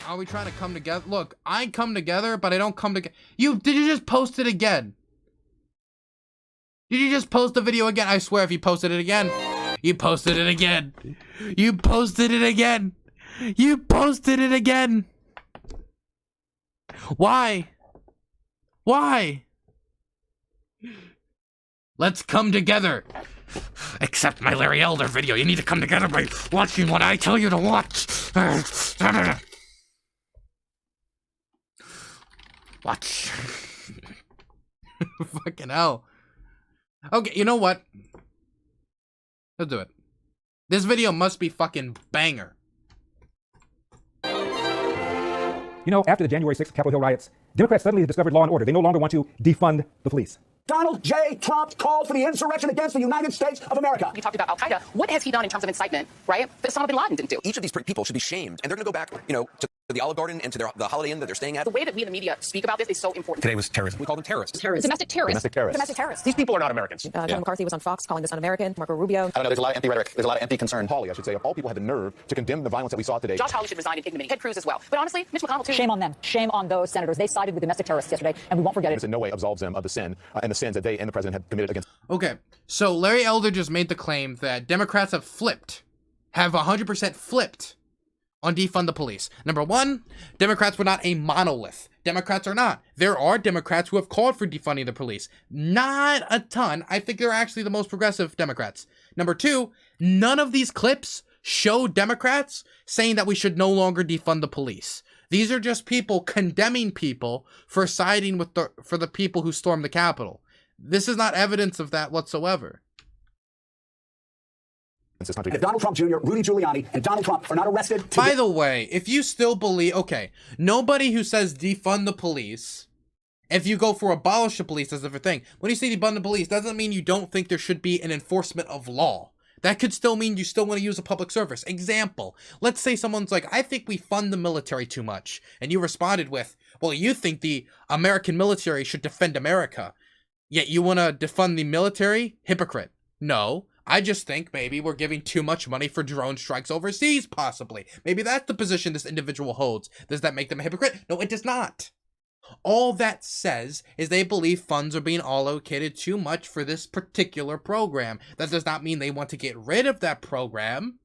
Are we trying to come together? Look, I come together, but I don't come together. Did you just post it again? Did you just post the video again? I swear if you posted it again. You posted it again. You posted it again. You posted it again. Why? Why? Let's come together. Except my Larry Elder video. You need to come together by watching what I tell you to watch. Watch. Fucking hell. Okay, you know what? Let's do it. This video must be fucking banger. You know, after the January 6th Capitol Hill riots, Democrats suddenly discovered law and order. They no longer want to defund the police. Donald J. Trump called for the insurrection against the United States of America. You talked about Al-Qaeda. What has he done in terms of incitement, right, that Osama bin Laden didn't do? Each of these people should be shamed, and they're going to go back, you know, to the Olive Garden and to the Holiday Inn that they're staying at. The way that we in the media speak about this is so important. Today was terrorism. We call them terrorists. Domestic terrorists. Domestic terrorists. Domestic terrorists. These people are not Americans. Kevin McCarthy was on Fox calling this un-American. Marco Rubio. I don't know. There's a lot of empty rhetoric. There's a lot of empty concern. Hawley, I should say, of all people, had the nerve to condemn the violence that we saw today. Josh Hawley should resign in ignominy. Ted Cruz as well. But honestly, Mitch McConnell too. Shame on them. Shame on those senators. They sided with domestic terrorists yesterday, and we won't forget it. This in no way absolves them of the sin and the sins that they and the president have committed against. Okay, so Larry Elder just made the claim that Democrats have 100% flipped on defund the police. Number one, Democrats were not a monolith. Democrats are not. There are Democrats who have called for defunding the police. Not a ton. I think they're actually the most progressive Democrats. Number two, none of these clips show Democrats saying that we should no longer defund the police. These are just people condemning people for siding with for the people who stormed the Capitol. This is not evidence of that whatsoever. If Donald Trump Jr., Rudy Giuliani, and Donald Trump are not arrested... By the way, if you still believe... Okay, nobody who says defund the police, if you go for abolish the police, that's a different thing. When you say defund the police, doesn't mean you don't think there should be an enforcement of law. That could still mean you still want to use a public service. Example, let's say someone's like, I think we fund the military too much. And you responded with, well, you think the American military should defend America. Yet you want to defund the military? Hypocrite. No, I just think maybe we're giving too much money for drone strikes overseas, possibly. Maybe that's the position this individual holds. Does that make them a hypocrite? No, it does not. All that says is they believe funds are being allocated too much for this particular program. That does not mean they want to get rid of that program.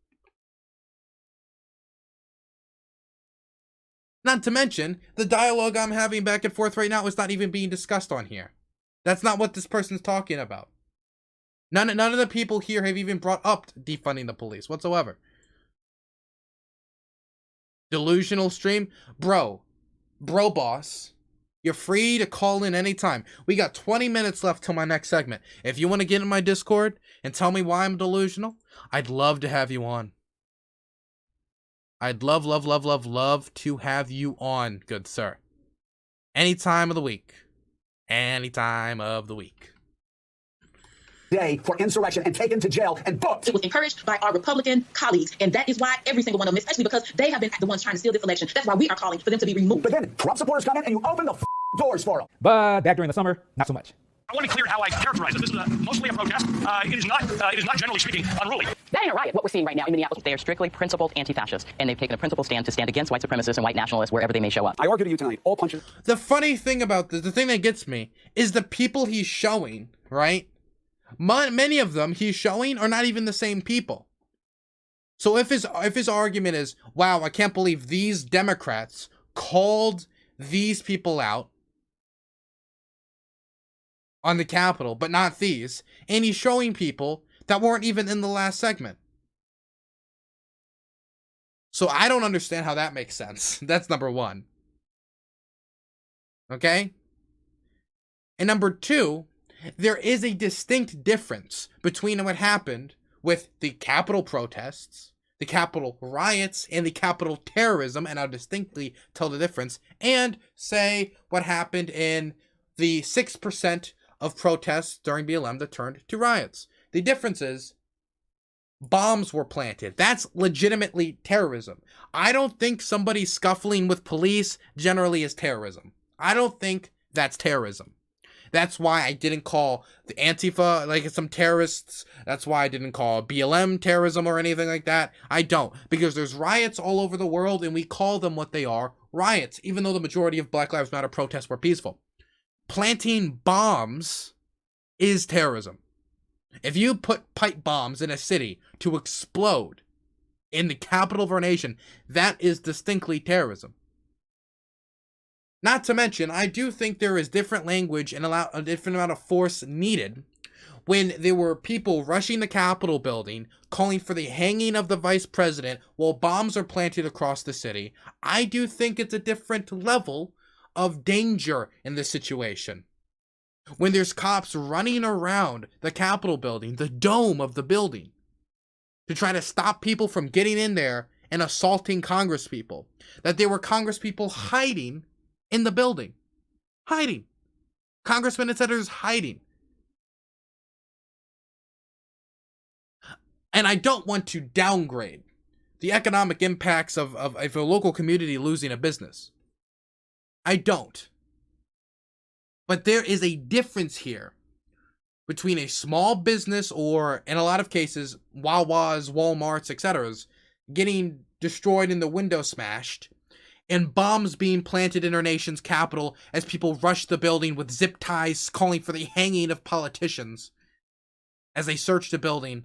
Not to mention, the dialogue I'm having back and forth right now is not even being discussed on here. That's not what this person's talking about. None of the people here have even brought up defunding the police whatsoever. Delusional stream? Bro boss, you're free to call in anytime. We got 20 minutes left till my next segment. If you want to get in my Discord and tell me why I'm delusional, I'd love to have you on. I'd love to have you on, good sir. Any time of the week. Any time of the week. Day for insurrection and taken to jail and booked. It was encouraged by our Republican colleagues, and that is why every single one of them, especially because they have been the ones trying to steal this election. That's why we are calling for them to be removed. But then Trump supporters come in and you open the doors for them. But back during the summer, not so much. I want to be clear how I characterize it. This is mostly a protest. It is not generally speaking unruly. That ain't a riot, what we're seeing right now in Minneapolis. They are strictly principled anti-fascists, and they've taken a principled stand to stand against white supremacists and white nationalists wherever they may show up. I argue to you tonight, all punches. The funny thing about this, the thing that gets me, is the people he's showing, right? Many of them he's showing are not even the same people. So if his argument is, wow, I can't believe these Democrats called these people out on the Capitol, but not these, and he's showing people that weren't even in the last segment. So I don't understand how that makes sense. That's number one. Okay? And number two, there is a distinct difference between what happened with the Capitol protests, the Capitol riots, and the Capitol terrorism, and I'll distinctly tell the difference, and say what happened in the 6% of protests during BLM that turned to riots. The difference is bombs were planted. That's legitimately terrorism. I don't think somebody scuffling with police generally is terrorism. I don't think that's terrorism. That's why I didn't call the Antifa like some terrorists. That's why I didn't call BLM terrorism or anything like that. I don't. Because there's riots all over the world and we call them what they are, riots, even though the majority of Black Lives Matter protests were peaceful. Planting bombs is terrorism. If you put pipe bombs in a city to explode in the capital of our nation, that is distinctly terrorism. Not to mention, I do think there is different language and a different amount of force needed when there were people rushing the Capitol building, calling for the hanging of the vice president while bombs are planted across the city. I do think it's a different level of danger in this situation. When there's cops running around the Capitol building, the dome of the building, to try to stop people from getting in there and assaulting congresspeople. That there were congresspeople hiding in the building. Hiding. Congressmen and senators hiding. And I don't want to downgrade the economic impacts of a local community losing a business. I don't. But there is a difference here between a small business or, in a lot of cases, Wawa's, Walmart's, etc., getting destroyed and the window smashed, and bombs being planted in our nation's capital as people rush the building with zip ties calling for the hanging of politicians as they search the building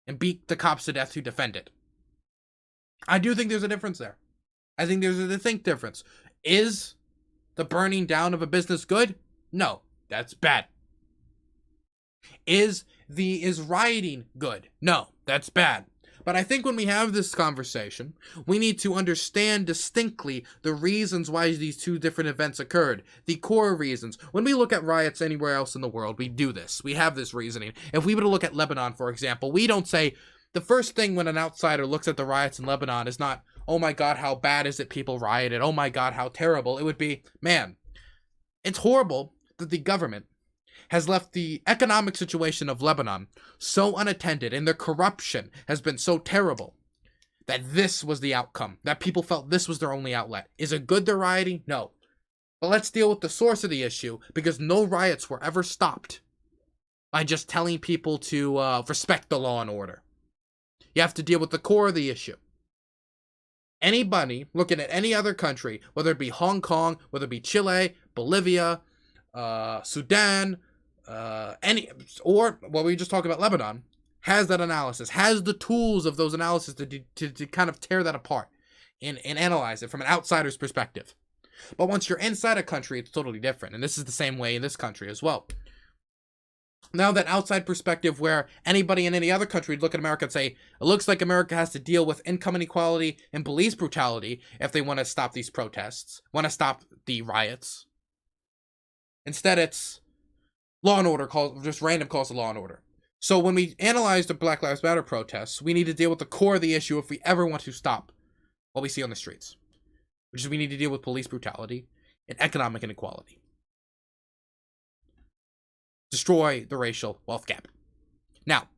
and beat the cops to death who defend it. I do think there's a difference there. I think there's a distinct difference. Is the burning down of a business good? No, that's bad. Is rioting good? No, that's bad. But I think when we have this conversation, we need to understand distinctly the reasons why these two different events occurred. The core reasons. When we look at riots anywhere else in the world, we do this. We have this reasoning. If we were to look at Lebanon, for example, we don't say, the first thing when an outsider looks at the riots in Lebanon is not, oh my God, how bad is it people rioted? Oh my God, how terrible. It would be, man, it's horrible that the government has left the economic situation of Lebanon so unattended and their corruption has been so terrible that this was the outcome, that people felt this was their only outlet. Is it good they're rioting? No. But let's deal with the source of the issue, because no riots were ever stopped by just telling people to respect the law and order. You have to deal with the core of the issue. Anybody looking at any other country, whether it be Hong Kong, whether it be Chile, Bolivia, Sudan, or what we just talked about, Lebanon, has that analysis, has the tools of those analyses to kind of tear that apart and analyze it from an outsider's perspective. But once you're inside a country, it's totally different. And this is the same way in this country as well. Now that outside perspective where anybody in any other country would look at America and say, it looks like America has to deal with income inequality and police brutality if they want to stop these protests, want to stop the riots. Instead, it's law and order calls, just random calls to law and order. So when we analyze the Black Lives Matter protests, we need to deal with the core of the issue if we ever want to stop what we see on the streets, which is we need to deal with police brutality and economic inequality. Destroy the racial wealth gap. Now,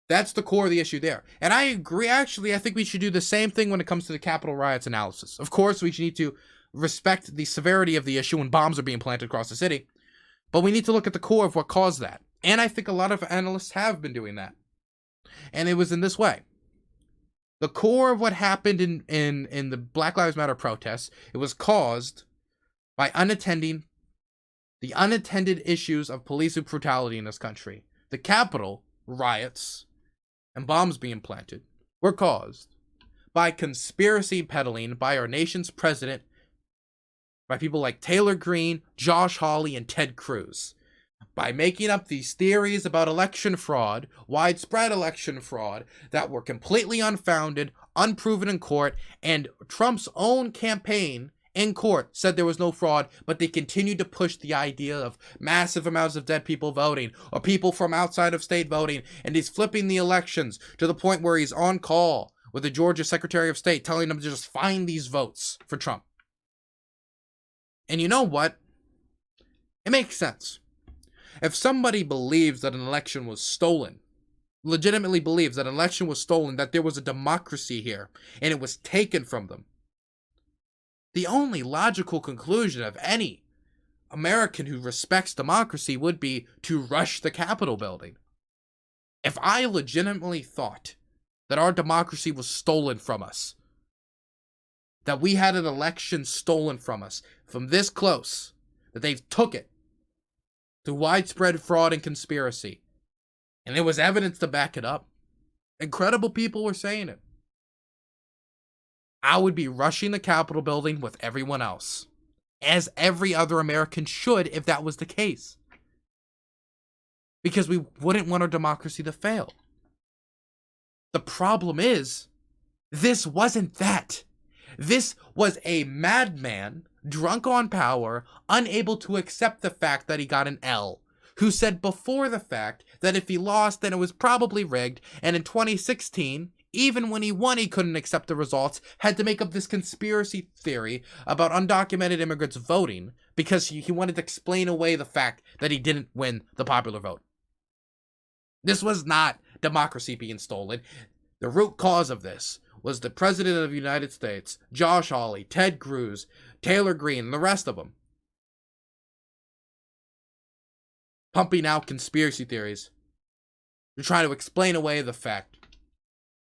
that's the core of the issue there. And I agree, actually, I think we should do the same thing when it comes to the Capitol riots analysis. Of course, we need to respect the severity of the issue when bombs are being planted across the city. But we need to look at the core of what caused that. And I think a lot of analysts have been doing that. And it was in this way. The core of what happened in the Black Lives Matter protests, it was caused by the unattended issues of police brutality in this country. The Capitol riots and bombs being planted were caused by conspiracy peddling by our nation's president, by people like Taylor Greene, Josh Hawley, and Ted Cruz, by making up these theories about election fraud, widespread election fraud, that were completely unfounded, unproven in court, and Trump's own campaign in court said there was no fraud, but they continued to push the idea of massive amounts of dead people voting, or people from outside of state voting, and he's flipping the elections to the point where he's on call with the Georgia Secretary of State telling them to just find these votes for Trump. And you know what? It makes sense. If somebody believes that an election was stolen, legitimately believes that an election was stolen, that there was a democracy here, and it was taken from them, the only logical conclusion of any American who respects democracy would be to rush the Capitol building. If I legitimately thought that our democracy was stolen from us, that we had an election stolen from us, from this close, that they've took it through widespread fraud and conspiracy, and there was evidence to back it up, incredible people were saying it, I would be rushing the Capitol building with everyone else, as every other American should if that was the case. Because we wouldn't want our democracy to fail. The problem is, this wasn't that. This was a madman, drunk on power, unable to accept the fact that he got an L, who said before the fact that if he lost, then it was probably rigged, and in 2016, even when he won, he couldn't accept the results, had to make up this conspiracy theory about undocumented immigrants voting because he wanted to explain away the fact that he didn't win the popular vote. This was not democracy being stolen. The root cause of this was the President of the United States, Josh Hawley, Ted Cruz, Taylor Greene, and the rest of them, pumping out conspiracy theories to try to explain away the fact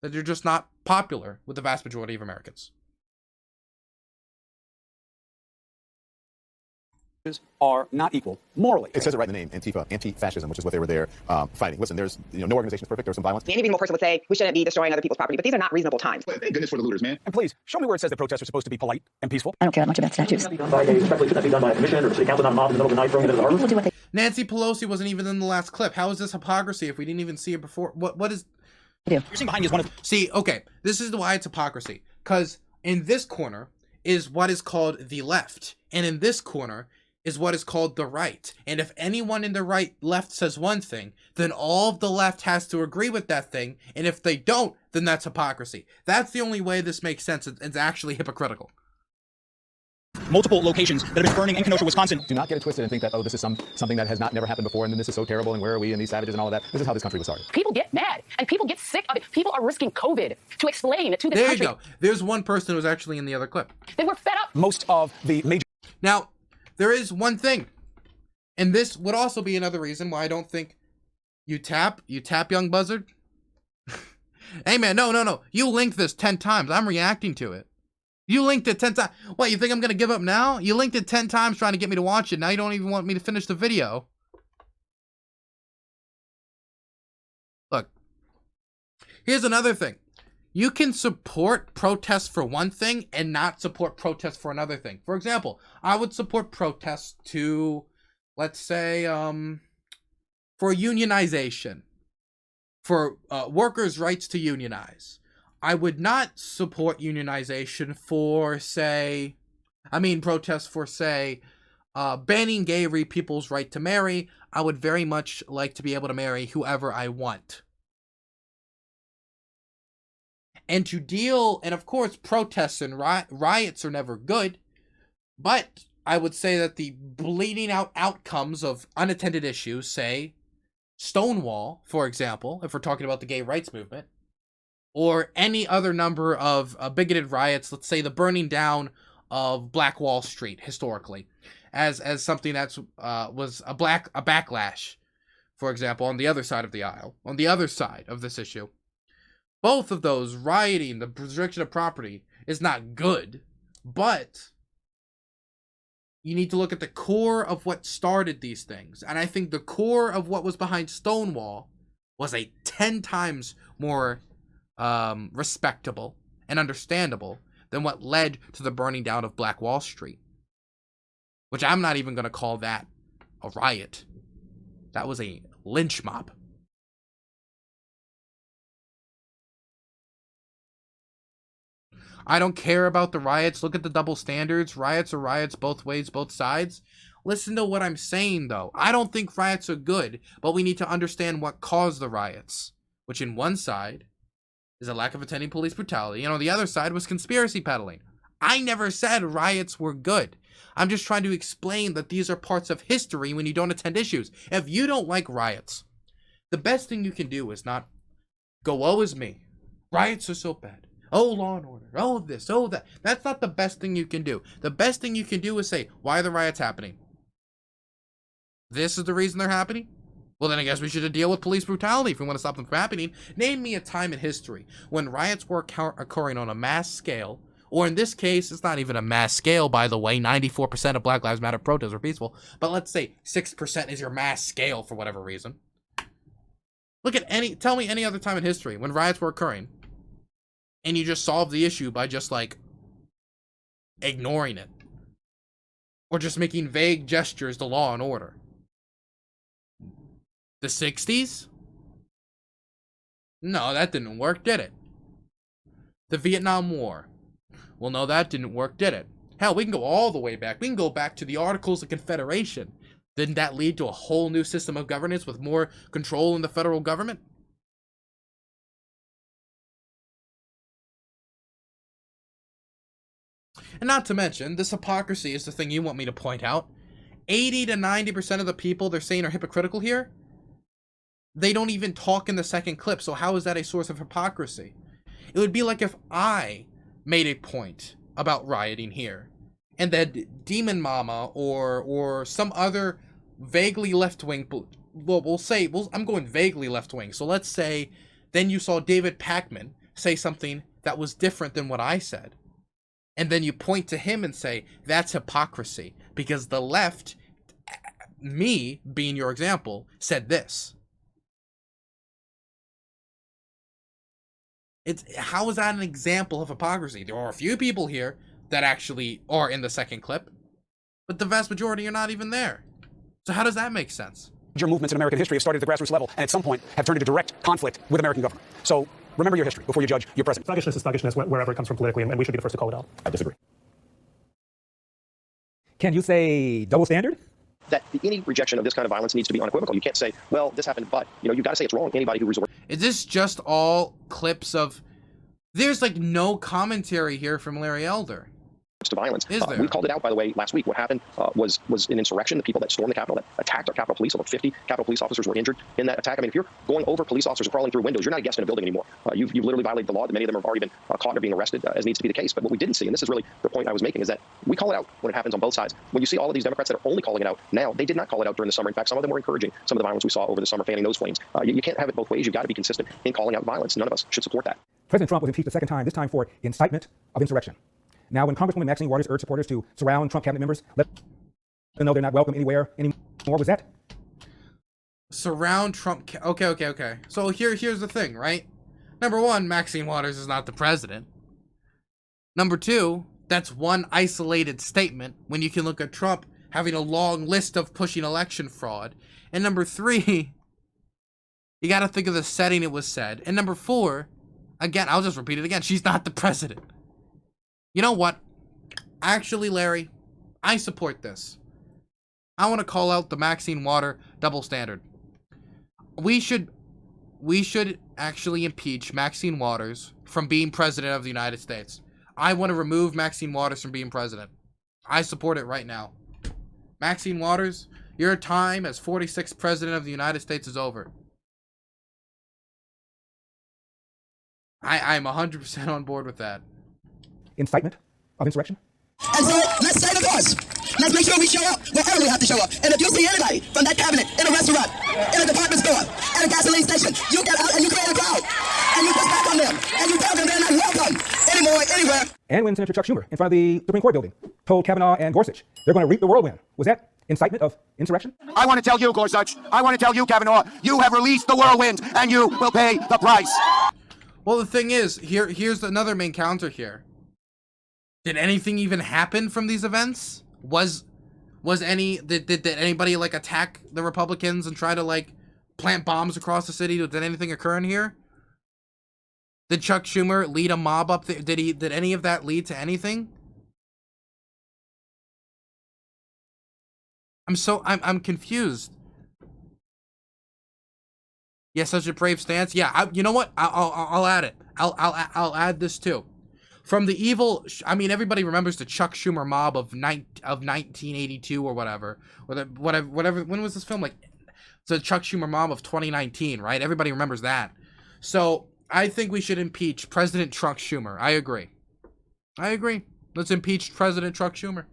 that they're just not popular with the vast majority of Americans. Are not equal morally. It says it right in the name, Antifa, anti-fascism, which is what they were there fighting. Listen, there's no organization is perfect. There's some violence. Any reasonable person would say we shouldn't be destroying other people's property, but these are not reasonable times. Thank goodness for the looters, man. And please, show me where it says that protests are supposed to be polite and peaceful. I don't care that much about statues. Should that be done by a commission or city council, not a mob in the middle of the night throwing it into the harbor? People do what they Nancy Pelosi wasn't even in the last clip. How is this hypocrisy if we didn't even see it before? What is... do. You're seeing behind you is one of... See, okay, this is why it's hypocrisy. Because in this corner is what is called the left. And in this corner is what is called the right. And if anyone in the left says one thing, then all of the left has to agree with that thing. And if they don't, then that's hypocrisy. That's the only way this makes sense. It's actually hypocritical. multiple locations that have been burning in Kenosha, Wisconsin. Do not get it twisted and think that, oh, this is something that has never happened before, and then this is so terrible, and where are we, and these savages and all of that. This is how this country was started. People get mad, and people get sick of it. People are risking COVID to explain to this There country. you go. There's one person who was actually in the other clip. They were fed up. Most of the major... Now, there is one thing, and this would also be another reason why I don't think you tap, young buzzard. Hey man, no. You linked this 10 times. I'm reacting to it. You linked it 10 times. What, you think I'm going to give up now? You linked it 10 times trying to get me to watch it. Now you don't even want me to finish the video. Look, here's another thing. You can support protests for one thing and not support protests for another thing. For example, I would support protests to, let's say, for unionization. For workers' rights to unionize. I would not support unionization for, protests for, banning gay people's right to marry. I would very much like to be able to marry whoever I want. And of course, protests and riots are never good, but I would say that the bleeding out outcomes of unattended issues, say, Stonewall, for example, if we're talking about the gay rights movement, or any other number of bigoted riots, let's say the burning down of Black Wall Street historically, as something that's was a backlash, for example, on the other side of the aisle, on the other side of this issue. Both of those, rioting, the restriction of property, is not good, but you need to look at the core of what started these things. And I think the core of what was behind Stonewall was a 10 times more respectable and understandable than what led to the burning down of Black Wall Street. Which I'm not even going to call that a riot. That was a lynch mob. I don't care about the riots. Look at the double standards. Riots are riots both ways, both sides. Listen to what I'm saying, though. I don't think riots are good, but we need to understand what caused the riots, which in one side is a lack of attending police brutality, and on the other side was conspiracy peddling. I never said riots were good. I'm just trying to explain that these are parts of history when you don't attend issues. If you don't like riots, the best thing you can do is not go, woe is me. Riots are so bad. Oh, law and order. Oh, this. Oh, that. That's not the best thing you can do. The best thing you can do is say, why are the riots happening? This is the reason they're happening? Well, then I guess we should deal with police brutality if we want to stop them from happening. Name me a time in history when riots were occurring on a mass scale, or in this case, it's not even a mass scale, by the way. 94% of Black Lives Matter protests were peaceful, but let's say 6% is your mass scale for whatever reason. Tell me any other time in history when riots were occurring, and you just solved the issue by just, like, ignoring it. Or just making vague gestures to law and order. The 60s? No, that didn't work, did it? The Vietnam War? Well, no, that didn't work, did it? Hell, we can go all the way back. We can go back to the Articles of Confederation. Didn't that lead to a whole new system of governance with more control in the federal government? And not to mention, this hypocrisy is the thing you want me to point out. 80 to 90% of the people they're saying are hypocritical here, they don't even talk in the second clip, so how is that a source of hypocrisy? It would be like if I made a point about rioting here, and then Demon Mama or some other vaguely left-wing, I'm going vaguely left-wing, so let's say then you saw David Pakman say something that was different than what I said. And then you point to him and say, that's hypocrisy, because the left, me being your example, said this. How is that an example of hypocrisy? There are a few people here that actually are in the second clip, but the vast majority are not even there. So how does that make sense? Major movements in American history have started at the grassroots level and at some point have turned into direct conflict with American government. So remember your history before you judge your president. Thuggishness is thuggishness wherever it comes from politically, and we should be the first to call it out. I disagree. Can you say double standard? That any rejection of this kind of violence needs to be unequivocal. You can't say, well, this happened, but, you've got to say it's wrong. Anybody who resorts Is this just all clips of... There's, like, no commentary here from Larry Elder. to violence. Is there? We called it out, by the way, last week. What happened was an insurrection. The people that stormed the Capitol, that attacked our Capitol Police, over 50 Capitol Police officers were injured in that attack. I mean, if you're going over police officers crawling through windows, you're not a guest in a building anymore. You've literally violated the law. Many of them have already been caught and are being arrested, as needs to be the case. But what we didn't see, and this is really the point I was making, is that we call it out when it happens on both sides. When you see all of these Democrats that are only calling it out now, they did not call it out during the summer. In fact, some of them were encouraging some of the violence we saw over the summer, fanning those flames. You can't have it both ways. You've got to be consistent in calling out violence. None of us should support that. President Trump was impeached a second time, this time for incitement of insurrection. Now, when Congresswoman Maxine Waters urged supporters to surround Trump cabinet members, let them know they're not welcome anywhere anymore, was that? Surround Trump. Okay. So here's the thing, right? Number one, Maxine Waters is not the president. Number two, that's one isolated statement when you can look at Trump having a long list of pushing election fraud. And number three, you got to think of the setting it was said. And number four, again, I'll just repeat it again. She's not the president. You know what? Actually, Larry, I support this. I want to call out the Maxine Waters double standard. We should actually impeach Maxine Waters from being president of the United States. I want to remove Maxine Waters from being president. I support it right now. Maxine Waters, your time as 46th president of the United States is over. I'm 100% on board with that. Incitement of insurrection? And so, let's stay the course. Let's make sure we show up wherever we have to show up. And if you see anybody from that cabinet in a restaurant, in a department store, at a gasoline station, you get out and you create a crowd. And you push back on them. And you tell them they're not welcome anymore, anywhere. And when Senator Chuck Schumer, in front of the Supreme Court building, told Kavanaugh and Gorsuch they're going to reap the whirlwind. Was that incitement of insurrection? I want to tell you, Gorsuch, I want to tell you, Kavanaugh, you have released the whirlwind, and you will pay the price. Well, the thing is, here's another main counter here. Did anything even happen from these events? Did anybody like attack the Republicans and try to like plant bombs across the city? Did anything occur in here? Did Chuck Schumer lead a mob up there? Did any of that lead to anything? I'm confused. Yeah, such a brave stance. Yeah, you know what? I'll add it. I'll add this too. From the evil, I mean, everybody remembers the Chuck Schumer mob of 1982 or whatever, or whatever. When was this film? Like, the Chuck Schumer mob of 2019, right? Everybody remembers that. So I think we should impeach President Chuck Schumer. I agree. Let's impeach President Chuck Schumer.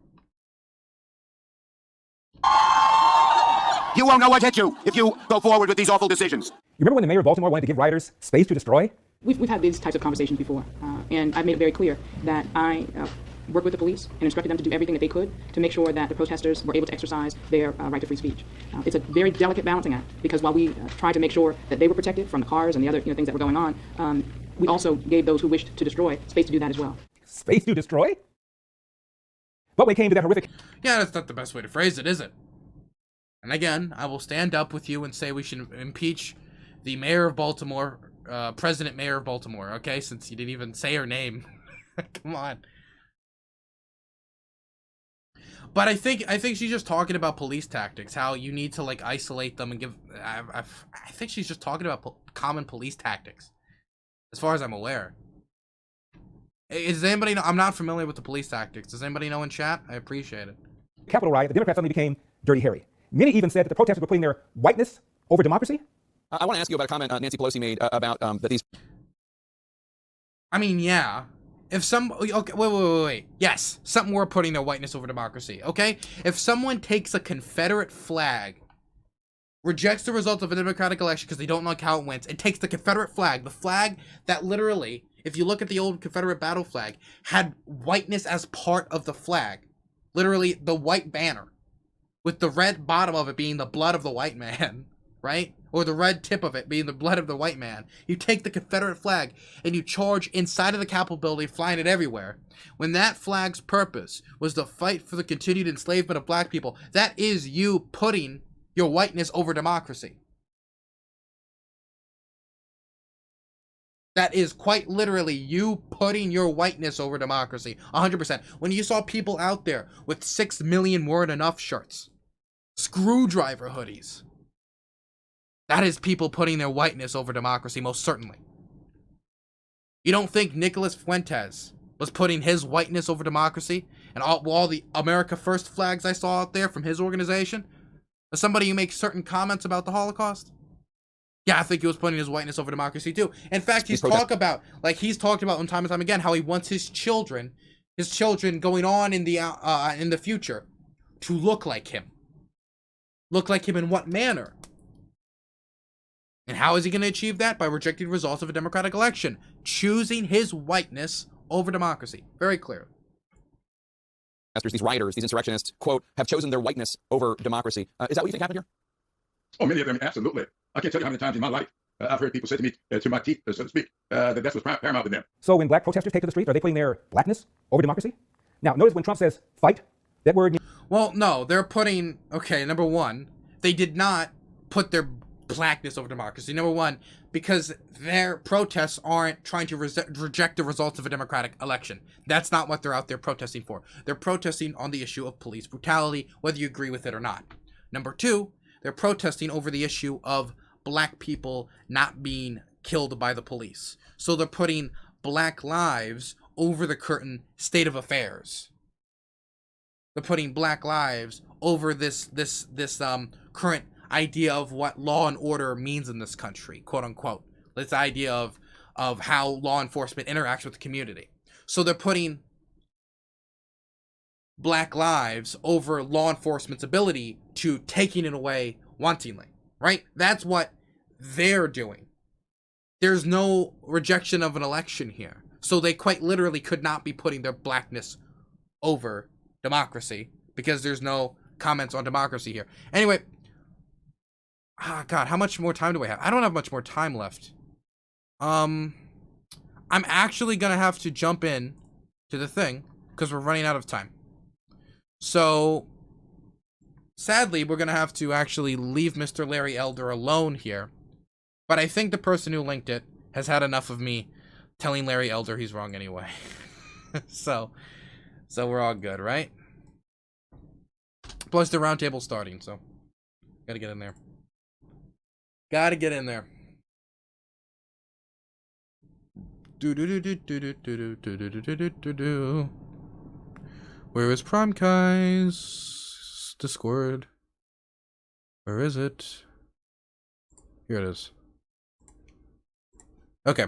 You won't know what hit you if you go forward with these awful decisions. You remember when the mayor of Baltimore wanted to give rioters space to destroy? We've had these types of conversations before, and I've made it very clear that I worked with the police and instructed them to do everything that they could to make sure that the protesters were able to exercise their right to free speech. It's a very delicate balancing act, because while we tried to make sure that they were protected from the cars and the other things that were going on, we also gave those who wished to destroy space to do that as well. Space to destroy? But when it came to that horrific... Yeah, that's not the best way to phrase it, is it? And again, I will stand up with you and say we should impeach the mayor of Baltimore, President Mayor of Baltimore, okay? Since you didn't even say her name. Come on. But I think she's just talking about police tactics, how you need to, like, isolate them and give... I think she's just talking about common police tactics, as far as I'm aware. Does anybody know? I'm not familiar with the police tactics. Does anybody know in chat? I appreciate it. Capitol riot, the Democrats suddenly became Dirty Harry. Many even said that the protesters were putting their whiteness over democracy. I want to ask you about a comment Nancy Pelosi made about that these... I mean, yeah. If some... Okay, wait. Yes, something were putting their whiteness over democracy, okay? If someone takes a Confederate flag, rejects the results of a Democratic election because they don't like how it went, and takes the Confederate flag, the flag that literally, if you look at the old Confederate battle flag, had whiteness as part of the flag. Literally, the white banner, with the red bottom of it being the blood of the white man, right? Or the red tip of it being the blood of the white man. You take the Confederate flag and you charge inside of the Capitol building, flying it everywhere. When that flag's purpose was to fight for the continued enslavement of black people, that is you putting your whiteness over democracy. That is quite literally you putting your whiteness over democracy. 100%. When you saw people out there with 6 million weren't enough shirts, screwdriver hoodies, that is people putting their whiteness over democracy, most certainly. You don't think Nicholas Fuentes was putting his whiteness over democracy? And all the America First flags I saw out there from his organization? As somebody who makes certain comments about the Holocaust? Yeah, I think he was putting his whiteness over democracy too. In fact, he's talked about time and time again how he wants his children going on in the future to look like him. Look like him in what manner? And how is he going to achieve that? By rejecting the results of a democratic election, choosing his whiteness over democracy. Very clear. These rioters, these insurrectionists, quote, have chosen their whiteness over democracy. Is that what you think happened here? Oh, many of them, absolutely. I can't tell you how many times in my life I've heard people say to me, to my teeth, so to speak, that that's what's paramount to them. So when black protesters take to the streets, are they putting their blackness over democracy? Now, notice when Trump says fight, that word... Well, no, they're putting... Okay, number one, they did not put their blackness over democracy. Number one, because their protests aren't trying to reject the results of a democratic election. That's not what they're out there protesting for. They're protesting on the issue of police brutality, whether you agree with it or not. Number two, they're protesting over the issue of black people not being killed by the police. So they're putting black lives over the current state of affairs. They're putting black lives over this current idea of what law and order means in this country, quote unquote. This idea of how law enforcement interacts with the community. So they're putting black lives over law enforcement's ability to taking it away wantingly, right? That's what they're doing. There's no rejection of an election here. So they quite literally could not be putting their blackness over democracy because there's no comments on democracy here. Anyway, God, how much more time do I have? I don't have much more time left. I'm actually gonna have to jump in to the thing because we're running out of time. So, sadly, we're gonna have to actually leave Mr. Larry Elder alone here. But I think the person who linked it has had enough of me telling Larry Elder he's wrong anyway. so we're all good, right? Plus the roundtable's starting, so gotta get in there. Gotta get in there. Where is Prime Kai's Discord? Where is it? Here it is. Okay.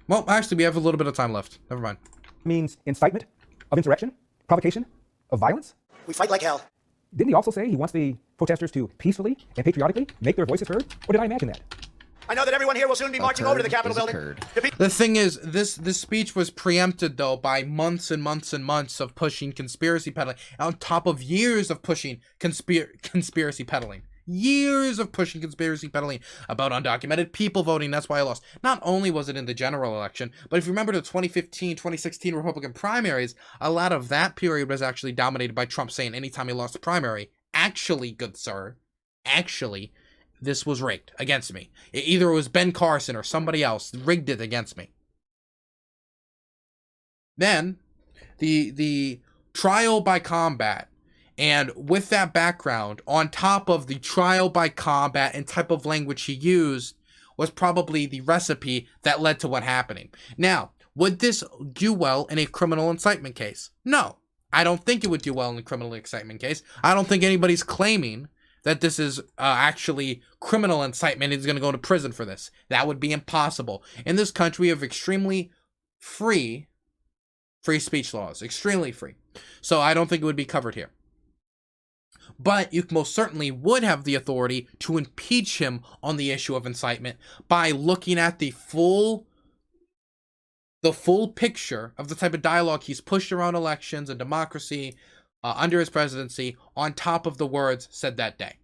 Well, actually, we have a little bit of time left. Never mind. Means incitement of insurrection, provocation of violence. We fight like hell. didn't he also say he wants the protesters to peacefully and patriotically make their voices heard? Or did I imagine that? I know that everyone here will soon be marching over to the Capitol building. The thing is, this speech was preempted, though, by months and months and months of pushing conspiracy peddling, on top of years of pushing conspiracy peddling. Years of pushing conspiracy peddling about undocumented people voting. That's why I lost. Not only was it in the general election, but if you remember the 2015, 2016 Republican primaries, a lot of that period was actually dominated by Trump saying anytime he lost a primary, actually, good sir, actually, this was rigged against me. Either it was Ben Carson or somebody else rigged it against me. Then, the trial by combat. And with that background, on top of the trial by combat and type of language he used, was probably the recipe that led to what happening. Now, would this do well in a criminal incitement case? No, I don't think it would do well in a criminal incitement case. I don't think anybody's claiming that this is actually criminal incitement and is going to go to prison for this. That would be impossible. In this country, we have extremely free speech laws. Extremely free. So I don't think it would be covered here. But you most certainly would have the authority to impeach him on the issue of incitement by looking at the full picture of the type of dialogue he's pushed around elections and democracy under his presidency, on top of the words said that day.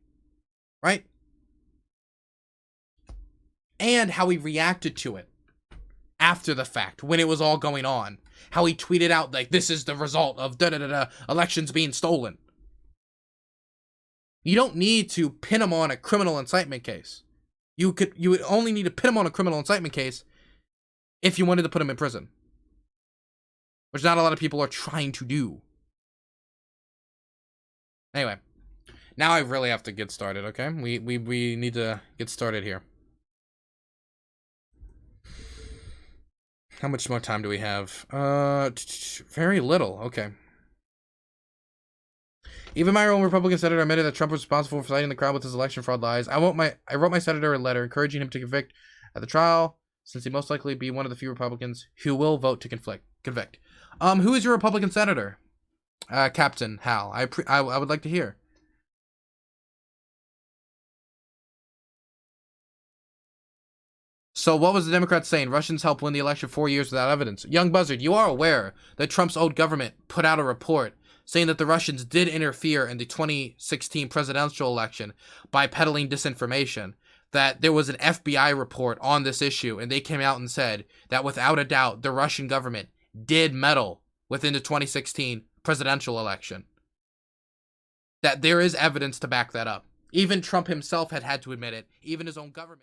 Right? And how he reacted to it after the fact, when it was all going on. How he tweeted out, like, this is the result of elections being stolen. You don't need to pin him on a criminal incitement case. You would only need to pin him on a criminal incitement case if you wanted to put him in prison, which not a lot of people are trying to do. Anyway, now I really have to get started, okay? We need to get started here. How much more time do we have? Very little. Okay. Even my own Republican senator admitted that Trump was responsible for citing the crowd with his election fraud lies. I wrote my senator a letter encouraging him to convict at the trial, since he most likely be one of the few Republicans who will vote to convict. Who is your Republican senator? Captain Hal. I would like to hear. So what was the Democrats saying? Russians helped win the election 4 years without evidence. Young Buzzard, you are aware that Trump's old government put out a report saying that the Russians did interfere in the 2016 presidential election by peddling disinformation, that there was an FBI report on this issue, and they came out and said that without a doubt, the Russian government did meddle within the 2016 presidential election. That there is evidence to back that up. Even Trump himself had to admit it. Even his own government.